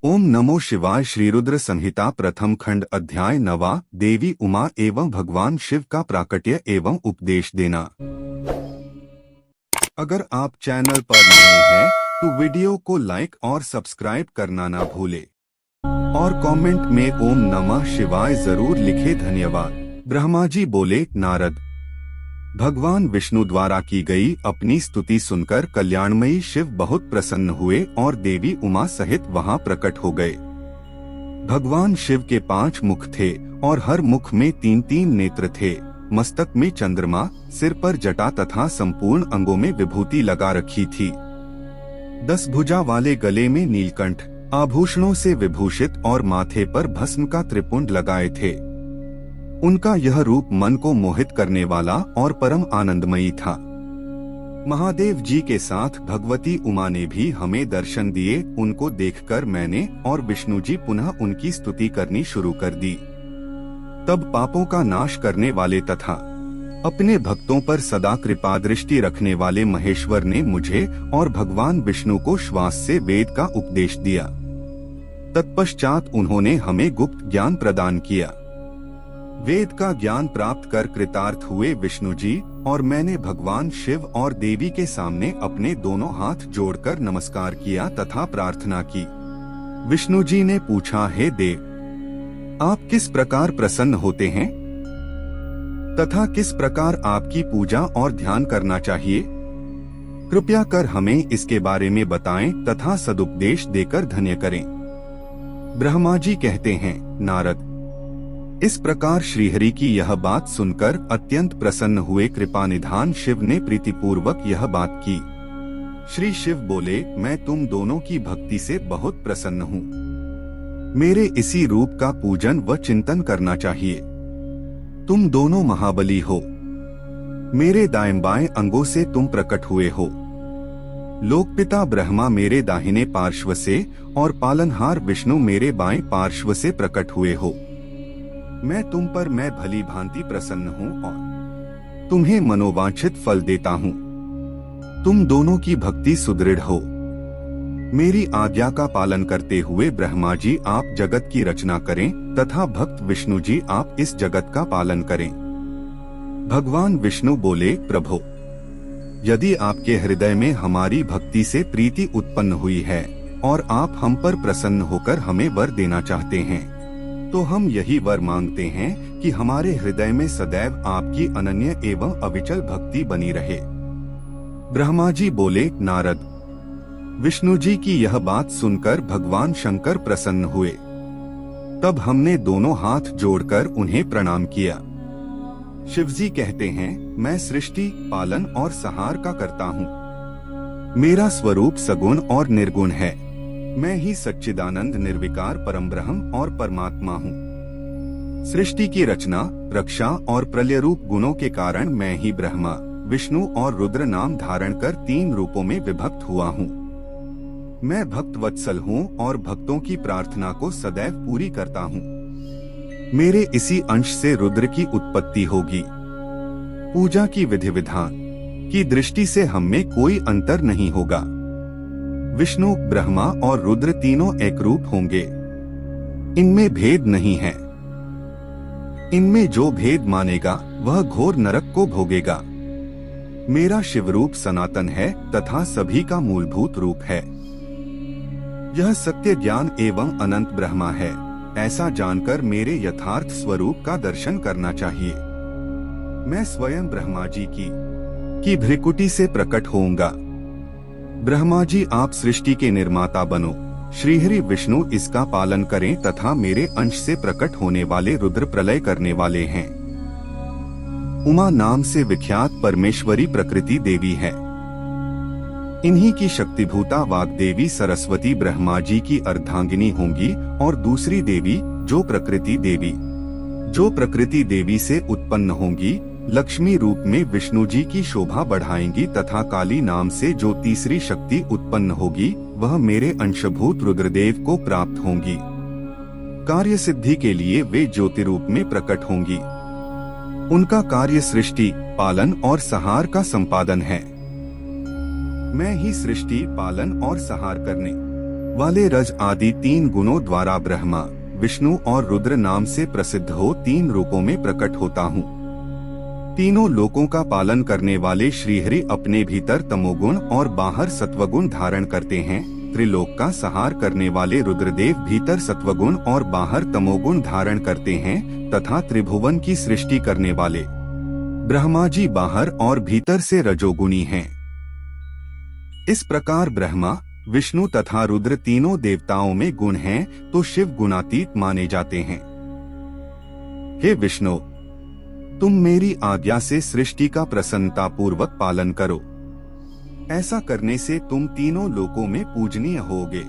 ओम नमो शिवाय। श्री रुद्र संहिता प्रथम खंड अध्याय 9। देवी उमा एवं भगवान शिव का प्राकट्य एवं उपदेश देना। अगर आप चैनल पर नए हैं तो वीडियो को लाइक और सब्सक्राइब करना ना भूले और कमेंट में ओम नमः शिवाय जरूर लिखे। धन्यवाद। ब्रह्मा जी बोले, नारद, भगवान विष्णु द्वारा की गई अपनी स्तुति सुनकर कल्याणमयी शिव बहुत प्रसन्न हुए और देवी उमा सहित वहां प्रकट हो गए। भगवान शिव के 5 मुख थे और हर मुख में 3-3 नेत्र थे। मस्तक में चंद्रमा, सिर पर जटा तथा संपूर्ण अंगों में विभूति लगा रखी थी। 10 भुजा वाले गले में नीलकंठ, आभूषणों से विभूषित और माथे पर भस्म का त्रिपुंड लगाए थे। उनका यह रूप मन को मोहित करने वाला और परम आनंदमयी था। महादेव जी के साथ भगवती उमा ने भी हमें दर्शन दिए। उनको देखकर मैंने और विष्णु जी पुनः उनकी स्तुति करनी शुरू कर दी। तब पापों का नाश करने वाले तथा अपने भक्तों पर सदा कृपा दृष्टि रखने वाले महेश्वर ने मुझे और भगवान विष्णु को श्वास से वेद का उपदेश दिया। तत्पश्चात उन्होंने हमें गुप्त ज्ञान प्रदान किया। वेद का ज्ञान प्राप्त कर कृतार्थ हुए विष्णु जी और मैंने भगवान शिव और देवी के सामने अपने दोनों हाथ जोड़कर नमस्कार किया तथा प्रार्थना की। विष्णु जी ने पूछा, हे देव, आप किस प्रकार प्रसन्न होते हैं तथा किस प्रकार आपकी पूजा और ध्यान करना चाहिए? कृपया कर हमें इसके बारे में बताएं तथा सदुपदेश देकर धन्य करें। ब्रह्मा जी कहते हैं, नारद, इस प्रकार श्रीहरि की यह बात सुनकर अत्यंत प्रसन्न हुए कृपानिधान शिव ने प्रीतिपूर्वक यह बात की। श्री शिव बोले, मैं तुम दोनों की भक्ति से बहुत प्रसन्न हूँ। मेरे इसी रूप का पूजन व चिंतन करना चाहिए। तुम दोनों महाबली हो। मेरे दाएं बाएं अंगों से तुम प्रकट हुए हो। लोकपिता ब्रह्मा मेरे दाहिने पार्श्व से और पालनहार विष्णु मेरे बाएं पार्श्व से प्रकट हुए हो। मैं तुम पर मैं भली भांति प्रसन्न हूँ और तुम्हें मनोवांछित फल देता हूँ। तुम दोनों की भक्ति सुदृढ़ हो। मेरी आज्ञा का पालन करते हुए ब्रह्मा जी आप जगत की रचना करें तथा भक्त विष्णु जी आप इस जगत का पालन करें। भगवान विष्णु बोले, प्रभो, यदि आपके हृदय में हमारी भक्ति से प्रीति उत्पन्न हुई है और आप हम पर प्रसन्न होकर हमें वर देना चाहते हैं तो हम यही वर मांगते हैं कि हमारे हृदय में सदैव आपकी अनन्य एवं अविचल भक्ति बनी रहे। ब्रह्मा जी बोले, नारद, विष्णु जी की यह बात सुनकर भगवान शंकर प्रसन्न हुए। तब हमने दोनों हाथ जोड़कर उन्हें प्रणाम किया। शिवजी कहते हैं, मैं सृष्टि, पालन और संहार का करता हूँ। मेरा स्वरूप सगुण और निर्गुण है। मैं ही सच्चिदानंद निर्विकार परम ब्रह्म और परमात्मा हूँ। सृष्टि की रचना, रक्षा और प्रलय रूप गुणों के कारण मैं ही ब्रह्मा, विष्णु और रुद्र नाम धारण कर 3 रूपों में विभक्त हुआ हूँ। मैं भक्त वत्सल हूँ और भक्तों की प्रार्थना को सदैव पूरी करता हूँ। मेरे इसी अंश से रुद्र की उत्पत्ति होगी। पूजा की विधि विधान की दृष्टि से हम में कोई अंतर नहीं होगा। विष्णु, ब्रह्मा और रुद्र तीनों एक रूप होंगे। इनमें भेद नहीं है। इनमें जो भेद मानेगा वह घोर नरक को भोगेगा। मेरा शिवरूप सनातन है तथा सभी का मूलभूत रूप है। यह सत्य ज्ञान एवं अनंत ब्रह्मा है। ऐसा जानकर मेरे यथार्थ स्वरूप का दर्शन करना चाहिए। मैं स्वयं ब्रह्मा जी की भ्रिकुटी से प्रकट होऊंगा। ब्रह्मा जी आप सृष्टि के निर्माता बनो। श्रीहरि विष्णु इसका पालन करें तथा मेरे अंश से प्रकट होने वाले रुद्र प्रलय करने वाले हैं। उमा नाम से विख्यात परमेश्वरी प्रकृति देवी है। इन्हीं की शक्तिभूता वाग्देवी सरस्वती ब्रह्मा जी की अर्धांगिनी होंगी और दूसरी देवी जो प्रकृति देवी से उत्पन्न होंगी लक्ष्मी रूप में विष्णु जी की शोभा बढ़ाएंगी तथा काली नाम से जो तीसरी शक्ति उत्पन्न होगी वह मेरे अंशभूत रुद्रदेव को प्राप्त होंगी। कार्य सिद्धि के लिए वे ज्योति रूप में प्रकट होंगी। उनका कार्य सृष्टि, पालन और संहार का संपादन है। मैं ही सृष्टि, पालन और संहार करने वाले रज आदि 3 गुणों द्वारा ब्रह्मा, विष्णु और रुद्र नाम से प्रसिद्ध हो 3 रूपों में प्रकट होता हूँ। तीनों लोकों का पालन करने वाले श्रीहरि अपने भीतर तमोगुण और बाहर सत्वगुण धारण करते हैं। त्रिलोक का संहार करने वाले रुद्रदेव भीतर सत्वगुण और बाहर तमोगुण धारण करते हैं तथा त्रिभुवन की सृष्टि करने वाले ब्रह्मा जी बाहर और भीतर से रजोगुणी हैं। इस प्रकार ब्रह्मा, विष्णु तथा रुद्र तीनों देवताओं में गुण हैं तो शिव गुणातीत माने जाते हैं। हे विष्णु, तुम मेरी आज्ञा से सृष्टि का प्रसन्नता पूर्वक पालन करो। ऐसा करने से तुम तीनों लोकों में पूजनीय होगे।